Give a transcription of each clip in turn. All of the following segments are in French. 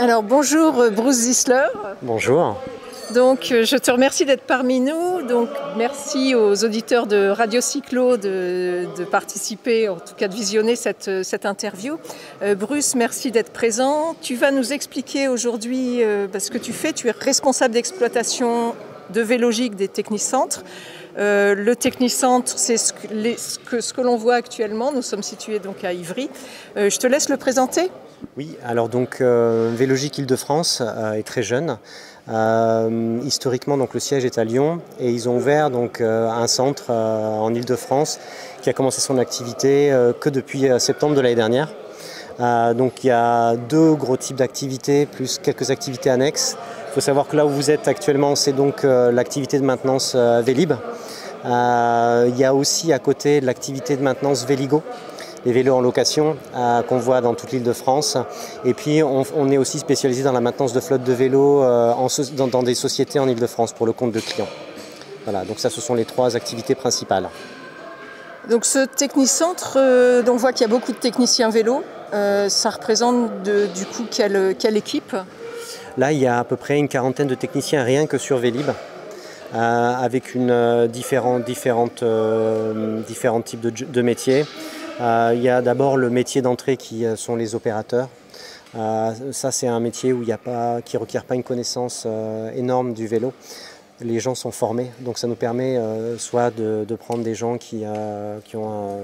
Alors bonjour Bruce Zisler. Bonjour. Donc je te remercie d'être parmi nous. Donc merci aux auditeurs de Radio Cyclo de participer, en tout cas de visionner cette interview. Bruce, merci d'être présent. Tu vas nous expliquer aujourd'hui ce que tu fais. Tu es responsable d'exploitation de Vélogic des technicentres. Le technicentre, c'est ce que l'on voit actuellement. Nous sommes situés donc à Ivry. Je te laisse le présenter. Oui, alors donc Vélogic Île-de-France est très jeune. Historiquement, donc le siège est à Lyon et ils ont ouvert donc un centre en Île-de-France qui a commencé son activité que depuis septembre de l'année dernière. Donc il y a deux gros types d'activités plus quelques activités annexes. Il faut savoir que là où vous êtes actuellement, c'est donc l'activité de maintenance Vélib. Il y a aussi à côté de l'activité de maintenance Véligo, les vélos en location qu'on voit dans toute l'Île-de-France. Et puis on est aussi spécialisé dans la maintenance de flotte de vélos dans des sociétés en Île-de-France pour le compte de clients. Voilà, donc ça ce sont les trois activités principales. Donc ce technicentre, on voit qu'il y a beaucoup de techniciens vélos. Ça représente du coup quelle équipe ? Là il y a à peu près une quarantaine de techniciens rien que sur Vélib. Avec différents types de métiers. Il y a d'abord le métier d'entrée qui sont les opérateurs. Ça c'est un métier qui ne requiert pas une connaissance énorme du vélo. Les gens sont formés, donc ça nous permet soit de prendre des gens qui ont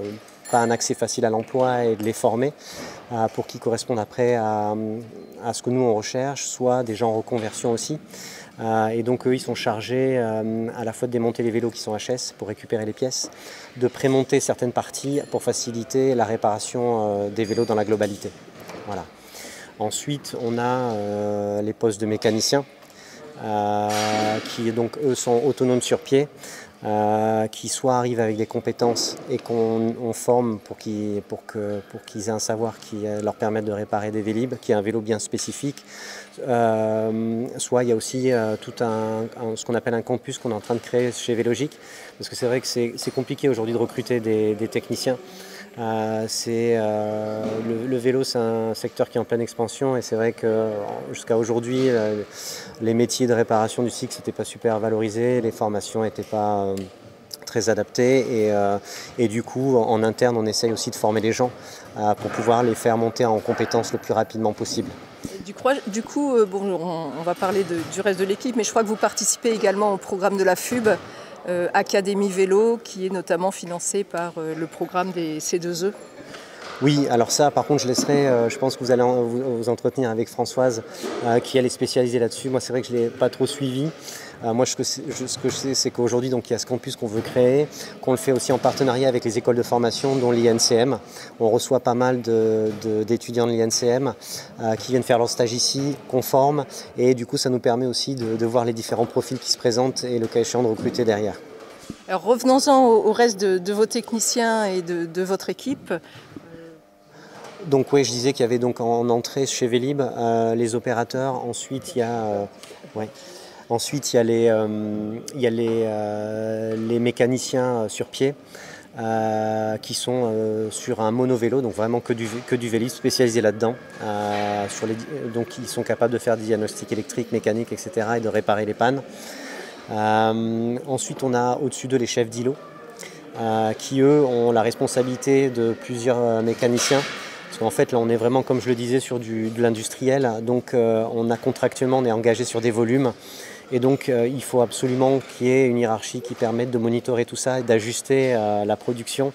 pas un accès facile à l'emploi et de les former pour qu'ils correspondent après à ce que nous on recherche, soit des gens en reconversion aussi. Et donc eux ils sont chargés à la fois de démonter les vélos qui sont HS pour récupérer les pièces, de prémonter certaines parties pour faciliter la réparation des vélos dans la globalité. Voilà. Ensuite on a les postes de mécaniciens qui donc eux sont autonomes sur pied, qui soit arrivent avec des compétences et qu'on forme pour qu'ils aient un savoir qui leur permette de réparer des Vélib, qui est un vélo bien spécifique. Soit il y a aussi ce qu'on appelle un campus qu'on est en train de créer chez Vélogic, parce que c'est vrai que c'est compliqué aujourd'hui de recruter des techniciens. Le vélo c'est un secteur qui est en pleine expansion et c'est vrai que jusqu'à aujourd'hui les métiers de réparation du cycle n'étaient pas super valorisés, les formations n'étaient pas très adaptées et du coup en interne on essaye aussi de former les gens pour pouvoir les faire monter en compétences le plus rapidement possible. Du coup, on va parler du reste de l'équipe, mais je crois que vous participez également au programme de la FUB, Académie Vélo, qui est notamment financé par le programme des C2E. Oui, alors ça par contre je laisserai, je pense que vous allez vous entretenir avec Françoise qui elle est spécialisée là-dessus. Moi c'est vrai que je ne l'ai pas trop suivi. Moi ce que je sais c'est qu'aujourd'hui donc, il y a ce campus qu'on veut créer, qu'on le fait aussi en partenariat avec les écoles de formation dont l'INCM. On reçoit pas mal d'étudiants de l'INCM qui viennent faire leur stage ici, qu'on forme et du coup ça nous permet aussi de voir les différents profils qui se présentent et le cas échéant de recruter derrière. Alors revenons-en au reste de vos techniciens et de votre équipe. Donc oui, je disais qu'il y avait donc en entrée chez Vélib les opérateurs. Ensuite, il y a les mécaniciens sur pied qui sont sur un monovélo, donc vraiment que du Vélib spécialisé là-dedans. Donc ils sont capables de faire des diagnostics électriques, mécaniques, etc. et de réparer les pannes. Ensuite, on a au-dessus d'eux les chefs d'îlot qui eux ont la responsabilité de plusieurs mécaniciens. Parce qu'en fait, là, on est vraiment, comme je le disais, sur de l'industriel. Donc, on est engagé sur des volumes. Et donc, il faut absolument qu'il y ait une hiérarchie qui permette de monitorer tout ça et d'ajuster la production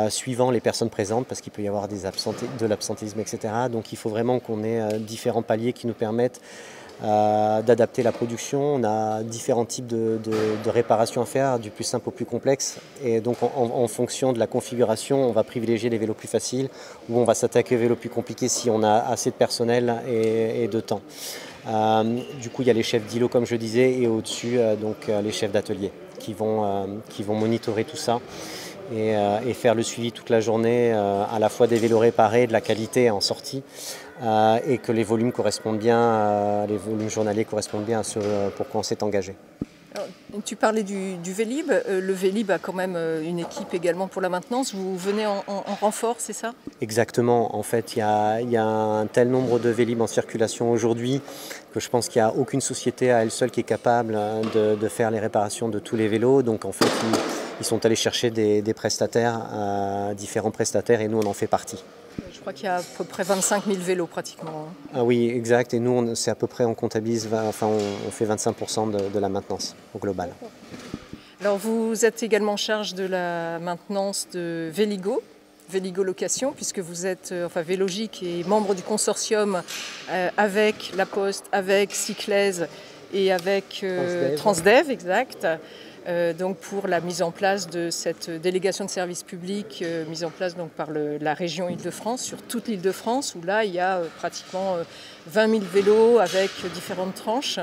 suivant les personnes présentes, parce qu'il peut y avoir de l'absentéisme, etc. Donc, il faut vraiment qu'on ait différents paliers qui nous permettent d'adapter la production. On a différents types de réparations à faire, du plus simple au plus complexe. Et donc en fonction de la configuration, on va privilégier les vélos plus faciles ou on va s'attaquer aux vélos plus compliqués si on a assez de personnel et de temps. Du coup, il y a les chefs d'îlot, comme je disais, et au-dessus, les chefs d'atelier qui vont monitorer tout ça et faire le suivi toute la journée, à la fois des vélos réparés, de la qualité en sortie, et que les volumes correspondent bien, les volumes journaliers correspondent bien à ce pour quoi on s'est engagé. Alors, tu parlais du Vélib. Le Vélib a quand même une équipe également pour la maintenance. Vous venez en renfort, c'est ça? Exactement. En fait, il y a un tel nombre de Vélib en circulation aujourd'hui que je pense qu'il n'y a aucune société à elle seule qui est capable de faire les réparations de tous les vélos. Donc en fait, ils sont allés chercher des prestataires, différents prestataires, et nous on en fait partie. Je crois qu'il y a à peu près 25 000 vélos pratiquement. Ah oui, exact. Et nous, c'est à peu près, on comptabilise, on fait 25% de la maintenance au global. Alors vous êtes également en charge de la maintenance de Véligo, Véligo Location, puisque vous êtes, Vélogic est membre du consortium avec La Poste, avec Cyclèse et avec Transdev, exact. Donc pour la mise en place de cette délégation de services publics mise en place donc par la région Île-de-France, sur toute l'Île-de-France, où là il y a pratiquement 20 000 vélos avec différentes tranches.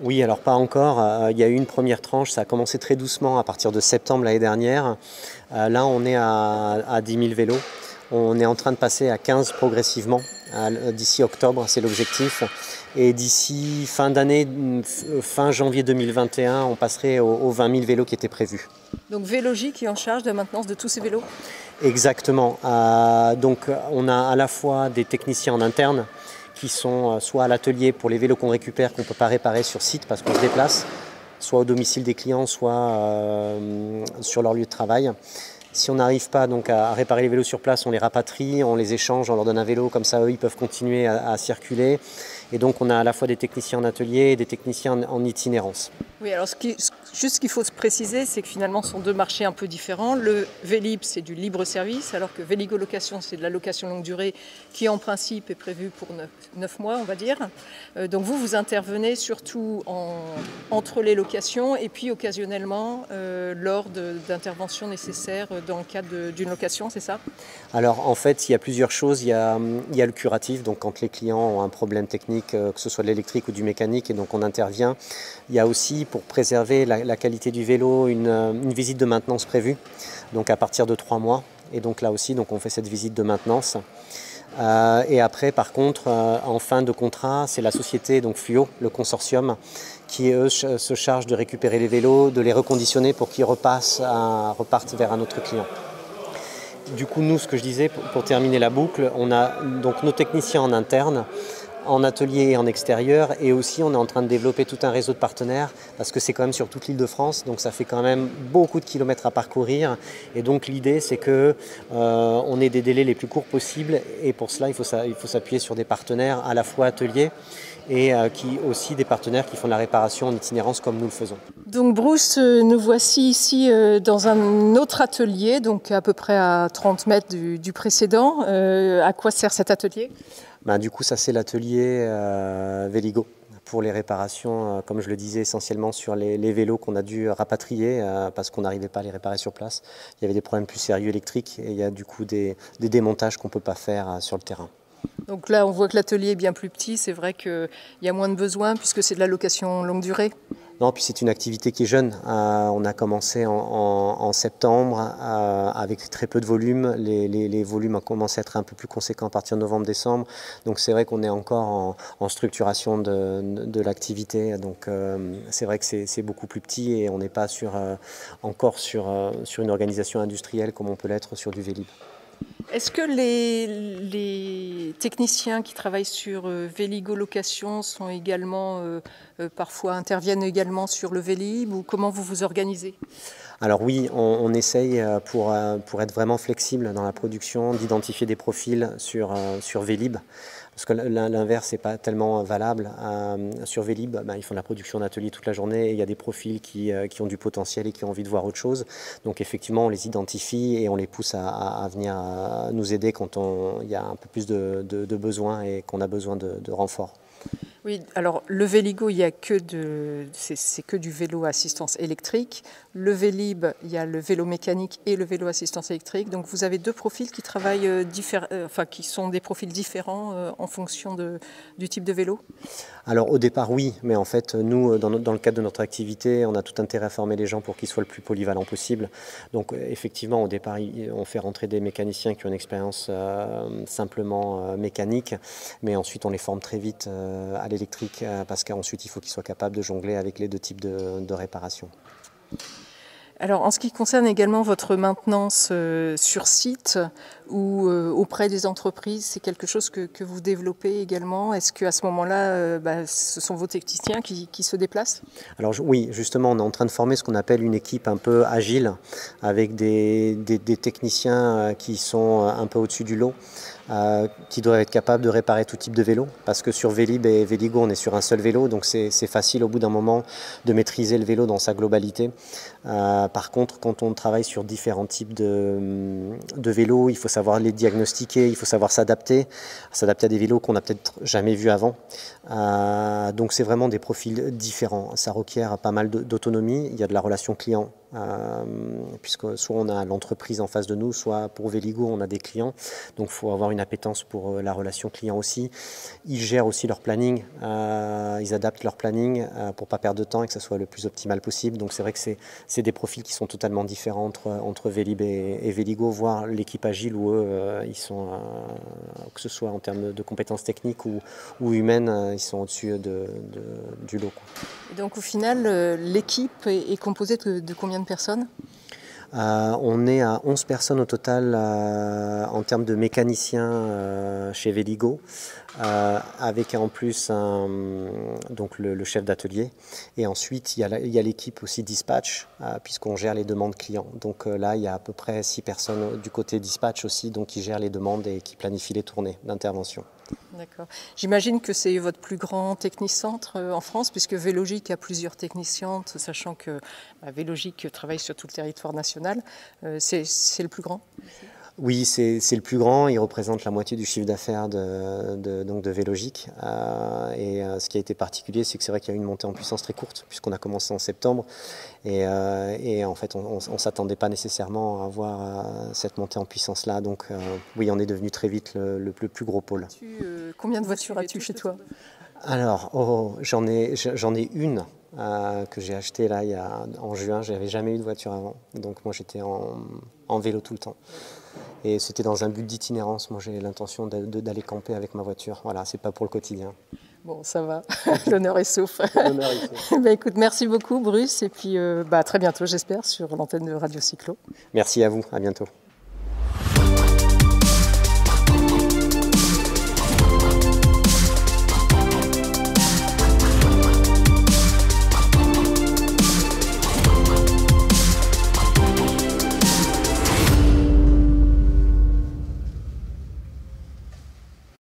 Oui, alors pas encore. Il y a eu une première tranche, ça a commencé très doucement à partir de septembre l'année dernière. Là on est à 10 000 vélos. On est en train de passer à 15 progressivement. D'ici octobre, c'est l'objectif. Et d'ici fin d'année, fin janvier 2021, on passerait aux 20 000 vélos qui étaient prévus. Donc Vélogic qui est en charge de la maintenance de tous ces vélos? Exactement. Donc on a à la fois des techniciens en interne qui sont soit à l'atelier pour les vélos qu'on récupère, qu'on ne peut pas réparer sur site parce qu'on se déplace, soit au domicile des clients, soit sur leur lieu de travail. Si on n'arrive pas donc à réparer les vélos sur place, on les rapatrie, on les échange, on leur donne un vélo, comme ça eux ils peuvent continuer à circuler. Et donc on a à la fois des techniciens en atelier et des techniciens en itinérance. Oui, alors juste ce qu'il faut se préciser, c'est que finalement ce sont deux marchés un peu différents. Le Vélib, c'est du libre service, alors que Véligo Location, c'est de la location longue durée qui en principe est prévue pour 9 mois, on va dire. Donc vous intervenez surtout entre les locations et puis occasionnellement lors d'interventions nécessaires dans le cadre d'une location, c'est ça? Alors en fait, il y a plusieurs choses. Il y a le curatif, donc quand les clients ont un problème technique, que ce soit de l'électrique ou du mécanique, et donc on intervient. Il y a aussi, pour préserver la qualité du vélo, une visite de maintenance prévue, donc à partir de 3 mois. Et donc là aussi, donc on fait cette visite de maintenance. Et après, par contre, en fin de contrat, c'est la société, donc Fluo, le consortium, qui eux se charge de récupérer les vélos, de les reconditionner pour qu'ils repartent vers un autre client. Du coup, nous, ce que je disais, pour terminer la boucle, on a donc nos techniciens en interne, en atelier et en extérieur, et aussi on est en train de développer tout un réseau de partenaires parce que c'est quand même sur toute l'Île-de-France, donc ça fait quand même beaucoup de kilomètres à parcourir, et donc l'idée c'est que on ait des délais les plus courts possibles, et pour cela il faut s'appuyer sur des partenaires à la fois ateliers et aussi des partenaires qui font de la réparation en itinérance comme nous le faisons. Donc Bruce, nous voici ici dans un autre atelier, donc à peu près à 30 mètres du précédent. À quoi sert cet atelier? Du coup, ça c'est l'atelier Véligo pour les réparations, comme je le disais, essentiellement sur les vélos qu'on a dû rapatrier parce qu'on n'arrivait pas à les réparer sur place. Il y avait des problèmes plus sérieux électriques et il y a du coup des démontages qu'on ne peut pas faire sur le terrain. Donc là, on voit que l'atelier est bien plus petit. C'est vrai qu'il y a moins de besoins puisque c'est de la location longue durée. Non, puis c'est une activité qui est jeune. On a commencé en septembre avec très peu de volume. Les volumes ont commencé à être un peu plus conséquents à partir de novembre-décembre. Donc c'est vrai qu'on est encore en structuration de l'activité. Donc c'est vrai que c'est beaucoup plus petit et on n'est pas encore sur une organisation industrielle comme on peut l'être sur du Vélib. Est-ce que les techniciens qui travaillent sur Véligo Location sont également, parfois interviennent également sur le Vélib, ou comment vous vous organisez? Alors oui, on essaye pour être vraiment flexible dans la production, d'identifier des profils sur Vélib. Parce que l'inverse n'est pas tellement valable. Sur Vélib, ils font de la production d'atelier toute la journée et il y a des profils qui ont du potentiel et qui ont envie de voir autre chose. Donc effectivement, on les identifie et on les pousse à venir nous aider quand il y a un peu plus de besoins et qu'on a besoin de renforts. Oui, alors le Véligo, il y a c'est que du vélo à assistance électrique. Le Vélib, il y a le vélo mécanique et le vélo assistance électrique. Donc vous avez deux profils qui travaillent qui sont des profils différents en fonction du type de vélo. Alors au départ oui, mais en fait nous dans le cadre de notre activité, on a tout intérêt à former les gens pour qu'ils soient le plus polyvalents possible. Donc effectivement au départ on fait rentrer des mécaniciens qui ont une expérience simplement mécanique, mais ensuite on les forme très vite à l'électrique, parce qu'ensuite il faut qu'il soit capable de jongler avec les deux types de réparation. Alors, en ce qui concerne également votre maintenance sur site ou auprès des entreprises, c'est quelque chose que vous développez également. Est-ce qu'à ce moment-là, ce sont vos techniciens qui se déplacent? Alors oui, justement, on est en train de former ce qu'on appelle une équipe un peu agile, avec des techniciens qui sont un peu au-dessus du lot, qui doivent être capables de réparer tout type de vélo, parce que sur Vélib et Véligo, on est sur un seul vélo, donc c'est facile au bout d'un moment de maîtriser le vélo dans sa globalité. Par contre, quand on travaille sur différents types de vélos, il faut savoir les diagnostiquer, il faut savoir s'adapter à des vélos qu'on n'a peut-être jamais vus avant. Donc c'est vraiment des profils différents. Ça requiert pas mal d'autonomie. Il y a de la relation client, puisque soit on a l'entreprise en face de nous, soit pour Véligo on a des clients. Donc il faut avoir une appétence pour la relation client aussi. Ils gèrent aussi leur planning, ils adaptent leur planning pour pas perdre de temps et que ça soit le plus optimal possible. Donc c'est vrai que c'est des profils qui sont totalement différents entre Vélib et Véligo, voire l'équipe agile où eux, ils sont, que ce soit en termes de compétences techniques ou humaines, ils sont au-dessus du lot, quoi. Et donc au final, l'équipe est composée de combien de personnes? On est à 11 personnes au total en termes de mécaniciens chez Véligo, avec en plus donc le chef d'atelier. Et ensuite, il y a l'équipe aussi dispatch, puisqu'on gère les demandes clients. Donc là, il y a à peu près 6 personnes du côté dispatch aussi, donc qui gèrent les demandes et qui planifient les tournées d'intervention. D'accord. J'imagine que c'est votre plus grand technicentre en France, puisque Vélogic a plusieurs techniciantes, sachant que Vélogic travaille sur tout le territoire national. C'est le plus grand? Oui, c'est le plus grand. Il représente la moitié du chiffre d'affaires donc de Vélogic. Et ce qui a été particulier, c'est que c'est vrai qu'il y a eu une montée en puissance très courte, puisqu'on a commencé en septembre. Et en fait, on ne s'attendait pas nécessairement à avoir cette montée en puissance-là. Donc oui, on est devenu très vite le plus gros pôle. Combien de voitures as-tu chez toi? Alors, j'en ai une que j'ai achetée là en juin. Je n'avais jamais eu de voiture avant. Donc moi, j'étais en vélo tout le temps. Et c'était dans un but d'itinérance. Moi, j'ai l'intention d'aller camper avec ma voiture. Voilà, c'est pas pour le quotidien. Bon, ça va. L'honneur est sauf. L'honneur est sauf. Écoute, merci beaucoup, Bruce. Et puis, à très bientôt, j'espère, sur l'antenne de Radio Cyclo. Merci à vous. À bientôt.